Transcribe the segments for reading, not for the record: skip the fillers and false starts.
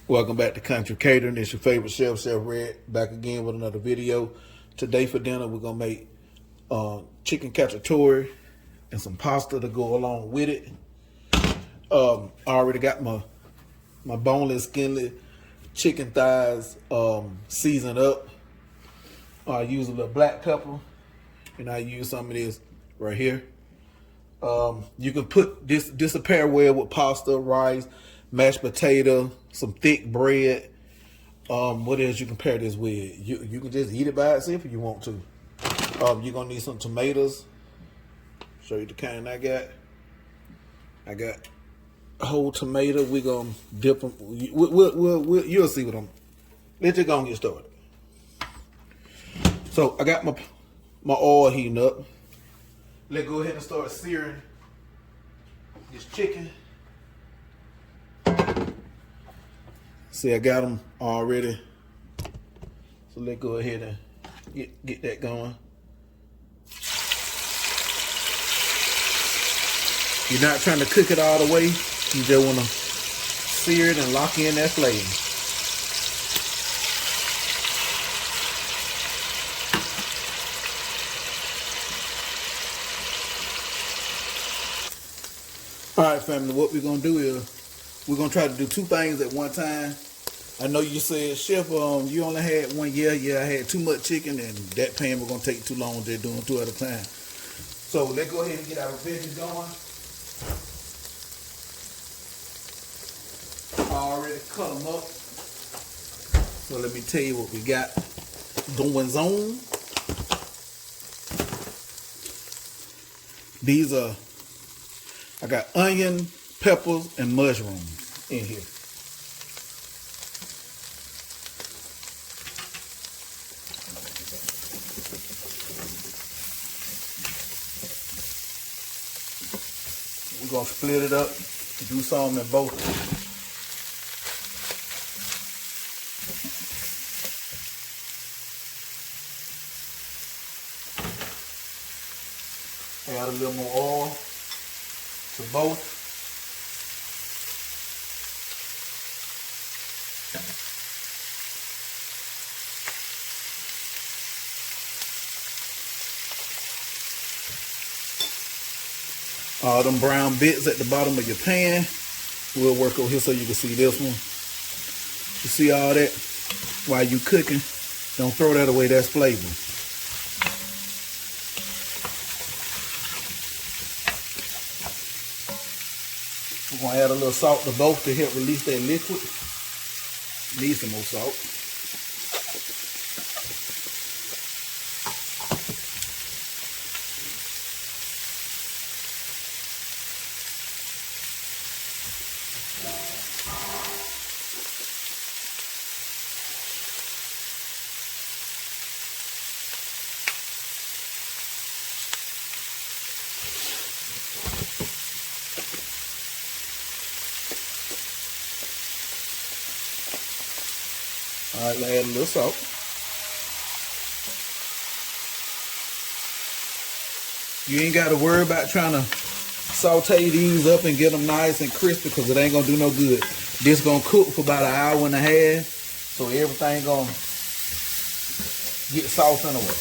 Welcome back to Country Catering. It's your favorite chef, Chef Red, back again with another video. Today for dinner, we're gonna make chicken cacciatore and some pasta to go along with it. I already got my boneless, skinless chicken thighs seasoned up. I use a little black pepper, and I use some of this right here. You can put this a pair well with pasta, rice, mashed potato, some thick bread. What else you can pair this with? You can just eat it by itself if you want to. You're gonna need some tomatoes. Show you the kind I got. I got a whole tomato. We're gonna dip them. You'll see what I'm. Let's just go and get started. So I got my oil heating up. Let's go ahead and start searing this chicken. See, I got them already. So let's go ahead and get that going. You're not trying to cook it all the way. You just want to sear it and lock in that flavor. All right, family, what we're going to do is we're going to try to do two things at one time. I know you said, Chef, you only had one. Yeah, I had too much chicken, and that pan was going to take too long. They're doing two at a time. So let's go ahead and get our veggies going. I already cut them up. So let me tell you what we got going on. These are, I got onion, peppers, and mushrooms in here. We're going to split it up, do some in both. Add a little more oil to both. All them brown bits at the bottom of your pan, we'll work over here so you can see this one. You see all that? While you cooking, don't throw that away, that's flavor. We're gonna add a little salt to both to help release that liquid. Need some more salt. All right, add a little salt. You ain't got to worry about trying to saute these up and get them nice and crispy because it ain't going to do no good. This going to cook for about an hour and a half, so everything going to get softened away.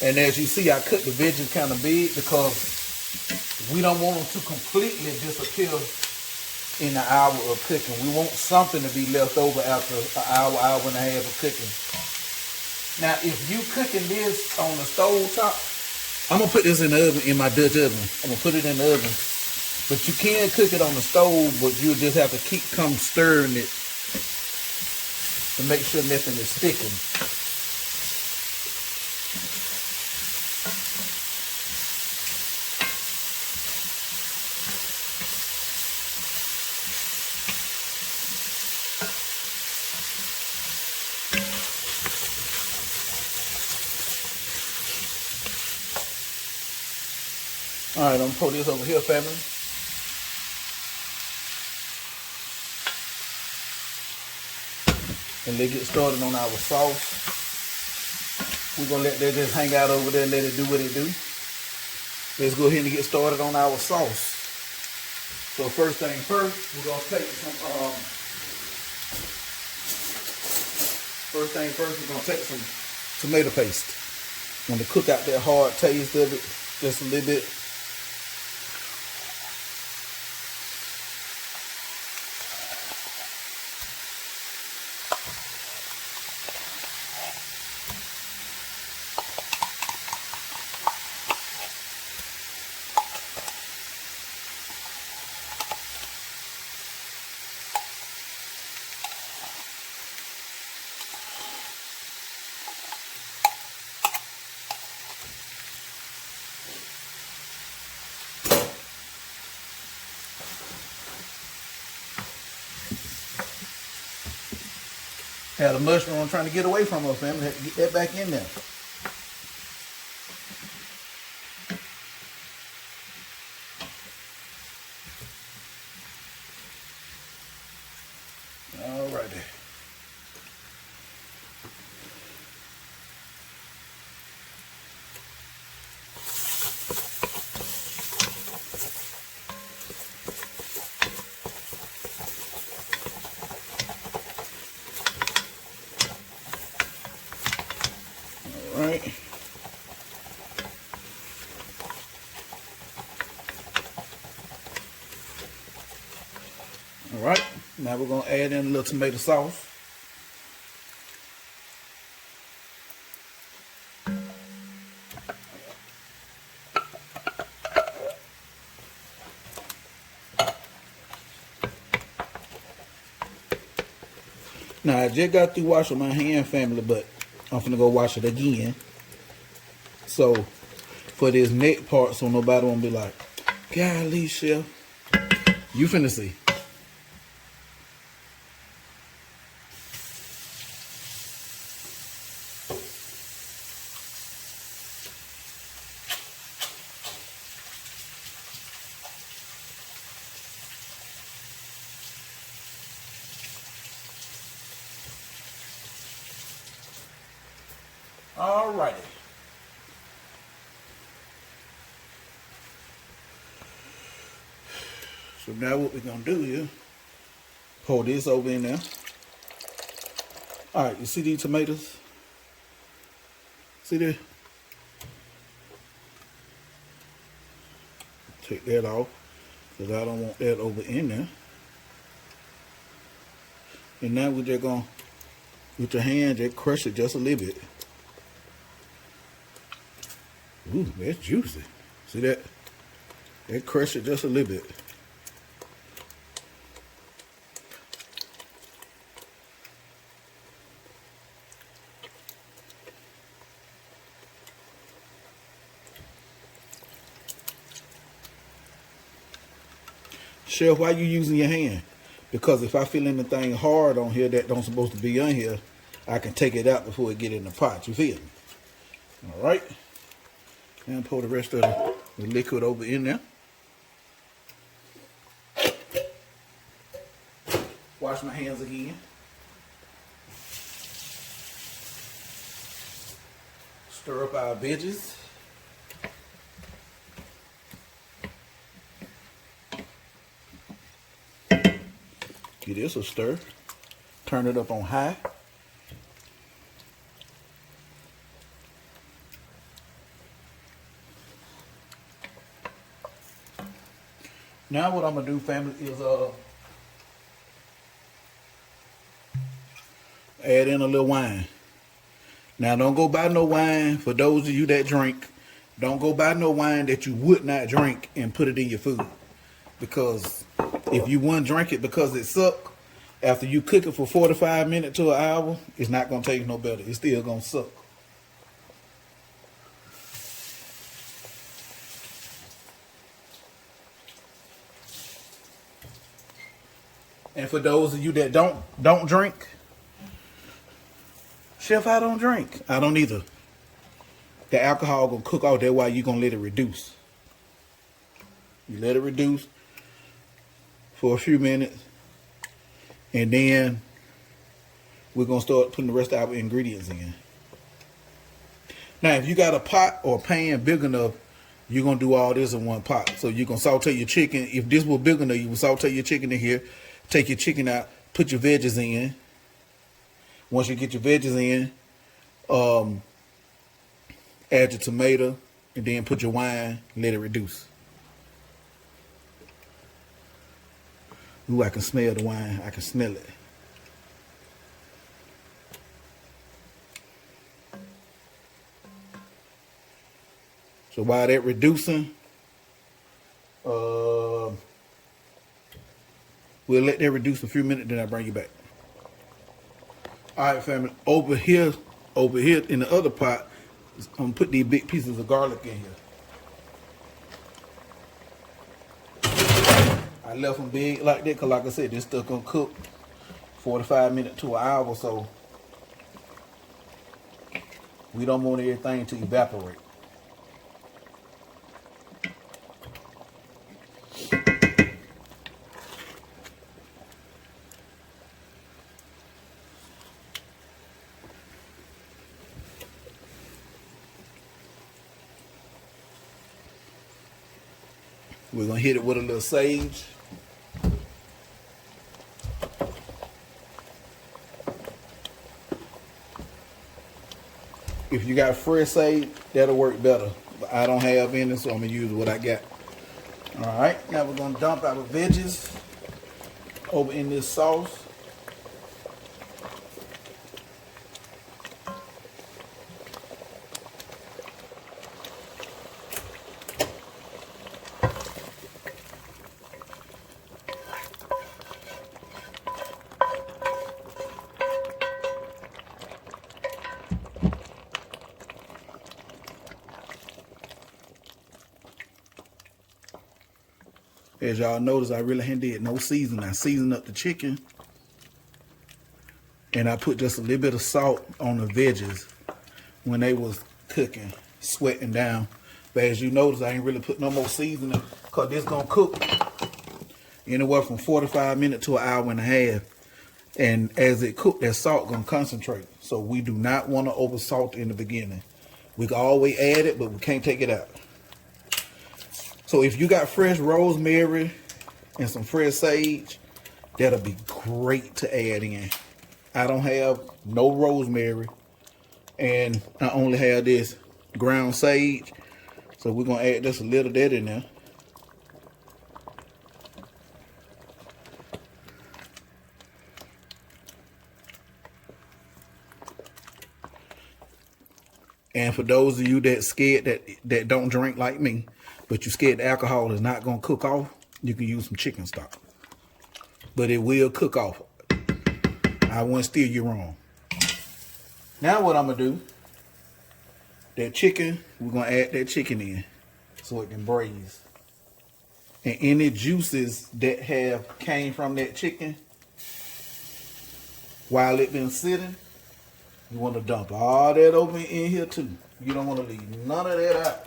And as you see, I cut the veggies kind of big because we don't want them to completely disappear in the hour of cooking. We want something to be left over after an hour and a half of cooking. Now, if you cooking this on the stove top, I'm gonna put this in the oven, in my Dutch oven. I'm gonna put it in the oven. But you can cook it on the stove, but you just have to keep stirring it to make sure nothing is sticking. All right, I'm gonna pour this over here, family. And let's get started on our sauce. We're gonna let that just hang out over there and let it do what it do. let's go ahead and get started on our sauce. So first thing first, we're gonna take some tomato paste. Want to cook out that hard taste of it just a little bit. Had a mushroom trying to get away from us, family. Had to get that back in there. Alrighty. Right. All right. Now we're gonna add in a little tomato sauce. Now I just got through washing my hand, family, but I'm finna go wash it again. So for this neck part, so nobody won't be like, golly, chef. You finna see. Alrighty. So now what we're gonna do is pour this over in there. Alright, you see these tomatoes? See there? Take that off, because I don't want that over in there. And now we're just gonna, with your hand, just crush it just a little bit. Ooh, that's juicy. See that? They crush it just a little bit. Chef, why you using your hand? Because if I feel anything hard on here that don't supposed to be on here, I can take it out before it get in the pot. You feel me? All right. And pour the rest of the liquid over in there. Wash my hands again. Stir up our veggies. Give this a stir. Turn it up on high. Now what I'm gonna do, family, is add in a little wine. Now don't go buy no wine, for those of you that drink. Don't go buy no wine that you would not drink and put it in your food. Because if you wouldn't drink it because it suck, after you cook it for 45 minutes to an hour, it's not gonna taste no better. It's still gonna suck. And for those of you that don't drink, chef, I don't drink. I don't either. The alcohol gonna cook off. That's why you gonna let it reduce. You let it reduce for a few minutes, and then we're gonna start putting the rest of our ingredients in. Now, if you got a pot or a pan big enough, you're gonna do all this in one pot. So you're gonna saute your chicken. If this was big enough, you would saute your chicken in here, take your chicken out, put your veggies in. Once you get your veggies in, add your tomato, and then put your wine and let it reduce. Ooh, I can smell the wine. I can smell it. So while that reducing, we'll let that reduce a few minutes, then I'll bring you back. All right, family. Over here in the other pot, I'm gonna put these big pieces of garlic in here. I left them big like that because, like I said, this stuff gonna cook 45 minutes to an hour, so we don't want everything to evaporate. We're gonna hit it with a little sage. If you got fresh sage, that'll work better. But I don't have any, so I'm gonna use what I got. All right, now we're gonna dump our veggies over in this sauce. As y'all notice, I really did no seasoning. I seasoned up the chicken, and I put just a little bit of salt on the veggies when they was cooking, sweating down. But as you notice, I ain't really put no more seasoning because this gonna cook anywhere from 45 minutes to an hour and a half. And as it cook, that salt gonna concentrate. So we do not want to over salt in the beginning. We can always add it, but we can't take it out. So if you got fresh rosemary and some fresh sage, that'll be great to add in. I don't have no rosemary, and I only have this ground sage. So we're gonna add just a little of that in there. And for those of you that scared that don't drink like me, but you scared the alcohol is not gonna cook off, you can use some chicken stock. But it will cook off. I won't steer you wrong. Now what I'm gonna do, that chicken, we're gonna add that chicken in so it can braise. And any juices that have came from that chicken while it been sitting, you want to dump all that over in here too. You don't want to leave none of that out.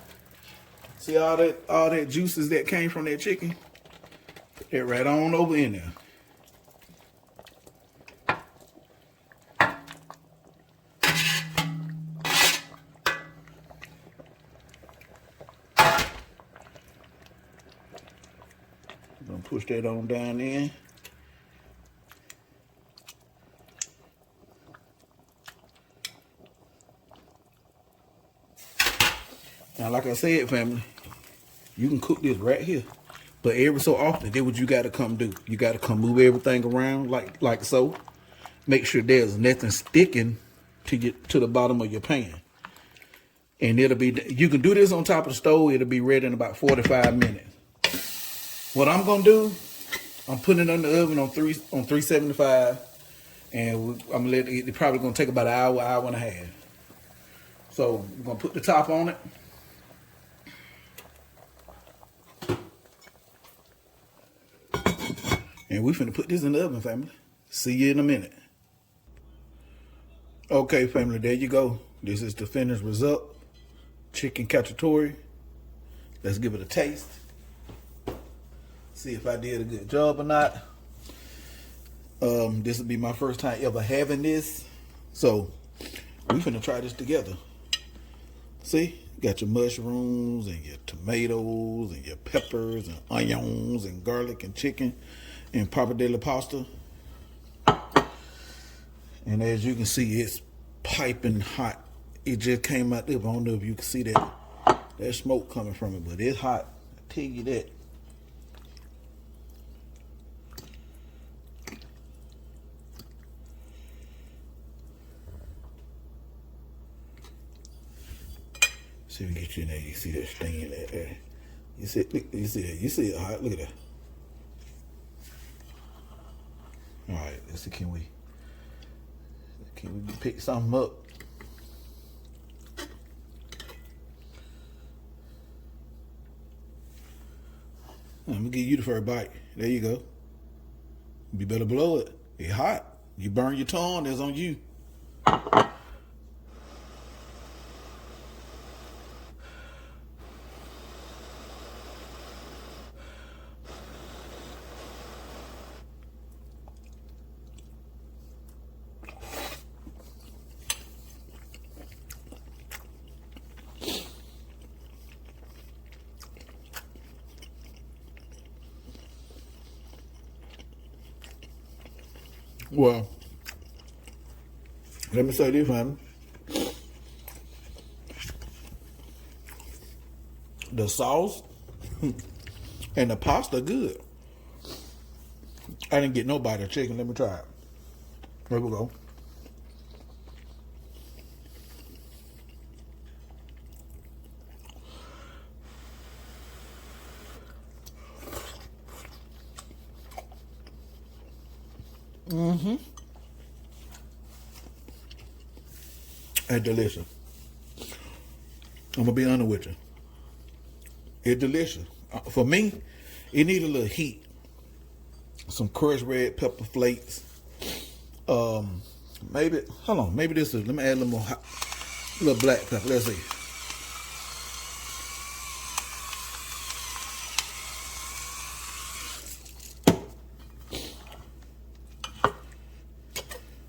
See all that juices that came from that chicken? Put that right on over in there. I'm gonna push that on down in. Now, like I said, family, you can cook this right here. But every so often, that's what you got to come do. You got to come move everything around like so. Make sure there's nothing sticking to the bottom of your pan. And it'll be, you can do this on top of the stove. It'll be ready in about 45 minutes. What I'm going to do, I'm putting it in the oven on 375. And I'm going to let it, it's probably going to take about an hour, hour and a half. So I'm going to put the top on it. And we finna put this in the oven, family. See you in a minute. Okay, family, there you go. This is the finished result. Chicken cacciatore. Let's give it a taste. See if I did a good job or not. This will be my first time ever having this. So, we finna try this together. See? Got your mushrooms and your tomatoes and your peppers and onions and garlic and chicken and pappardelle pasta. And as you can see, it's piping hot. It just came out there. I don't know if you can see that smoke coming from it, but it's hot. I tell you that. See if we can get you in there. You see that stain there. You see that? You see it hot. Look at that. All right, let's see. Can we pick something up? I'm gonna give you the first bite. There you go. You better blow it. It's hot. You burn your tongue, that's on you. Well, let me say this, man. The sauce and the pasta good. I didn't get no bite of chicken. Let me try it. There we go. It's delicious. I'm gonna be honest with you. It's delicious. For me, it needs a little heat. Some crushed red pepper flakes. Maybe hold on. Maybe this is. Let me add a little more, little black pepper. Let's see.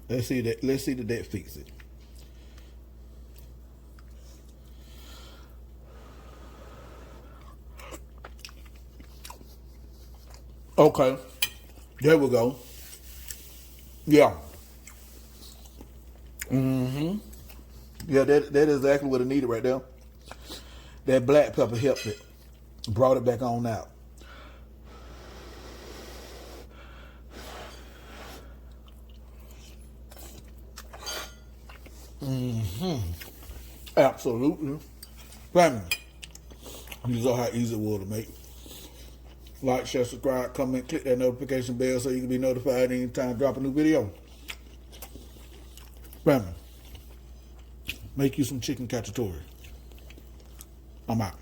Let's see that. Let's see that fix it. Okay, there we go. Yeah. Yeah, that is exactly what it needed right there. That black pepper helped it, brought it back on out. Absolutely. Family, these are how easy it was to make. Like, share, subscribe, comment, click that notification bell so you can be notified anytime I drop a new video. Family, make you some chicken cacciatore. I'm out.